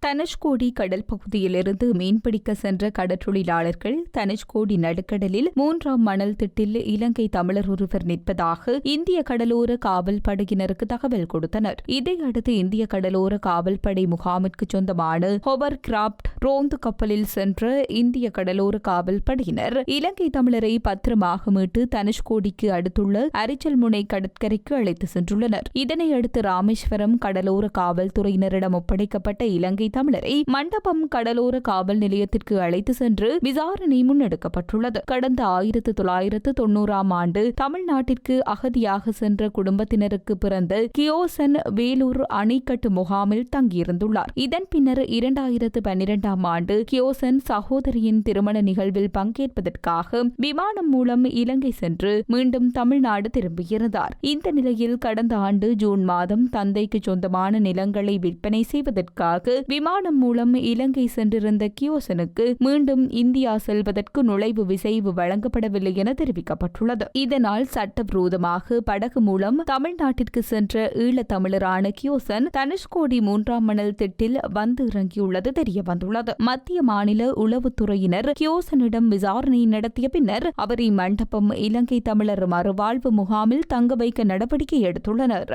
தனுஷ்கோடி கடல் பகுதியிலிருந்து மீன்பிடிக்க சென்ற கடற்றொழிலாளர்கள் தனுஷ்கோடி நடுக்கடலில் 3ஆம் மணல் திட்டில் இலங்கை தமிழர் ஒருவர் நிற்பதாக இந்திய கடலோர காவல் படையினருக்கு தகவல் கொடுத்தனர். இதையடுத்து இந்திய கடலோர காவல் படை முகாமிற்கு சொந்தமான ஹோவர் கிராப்ட் ரோந்து கப்பலில் சென்ற இந்திய கடலோர காவல் படையினர் இலங்கை தமிழரை பத்திரமாக மீட்டு தனுஷ்கோடிக்கு அடுத்துள்ள அரிச்சல்முனை கடற்கரைக்கு அழைத்து சென்றுள்ளனர். இதனையடுத்து ராமேஸ்வரம் கடலோர காவல்துறையினரிடம் ஒப்படைக்கப்பட்ட இலங்கை தமிழரை மண்டபம் கடலோர காவல் நிலையத்திற்கு அழைத்து சென்று விசாரணை முன்னெடுக்கப்பட்டுள்ளது. கடந்த 1990ஆம் ஆண்டு தமிழ்நாட்டிற்கு அகதியாக சென்ற குடும்பத்தினருக்கு பிறந்த கியோசன் வேலூர் அணைக்கட்டு முகாமில் தங்கியிருந்துள்ளார். இதன் பின்னர் 2012ஆம் ஆண்டு கியோசன் சகோதரியின் திருமண நிகழ்வில் பங்கேற்பதற்காக விமானம் மூலம் இலங்கை சென்று மீண்டும் தமிழ்நாடு திரும்பியிருந்தார். இந்த நிலையில் கடந்த ஆண்டு ஜூன் மாதம் தந்தைக்கு சொந்தமான நிலங்களை விற்பனை செய்வதற்காக விமானம் மூலம் இலங்கை சென்றிருந்த கியோசனுக்கு மீண்டும் இந்தியா செல்வதற்கு நுழைவு விசைவு வழங்கப்படவில்லை என தெரிவிக்கப்பட்டுள்ளது. இதனால் சட்டவிரோதமாக படகு மூலம் தமிழ்நாட்டிற்கு சென்ற ஈழத்தமிழரான கியோசன் தனுஷ்கோடி 3ஆம் மணல் திட்டில் வந்து இறங்கியுள்ளது தெரியவந்துள்ளது. மத்திய மாநில உளவுத்துறையினர் கியோசனிடம் விசாரணை நடத்திய பின்னர் அவரை மண்டபம் இலங்கை தமிழர் மறுவாழ்வு முகாமில் தங்க வைக்க நடவடிக்கை எடுத்துள்ளனர்.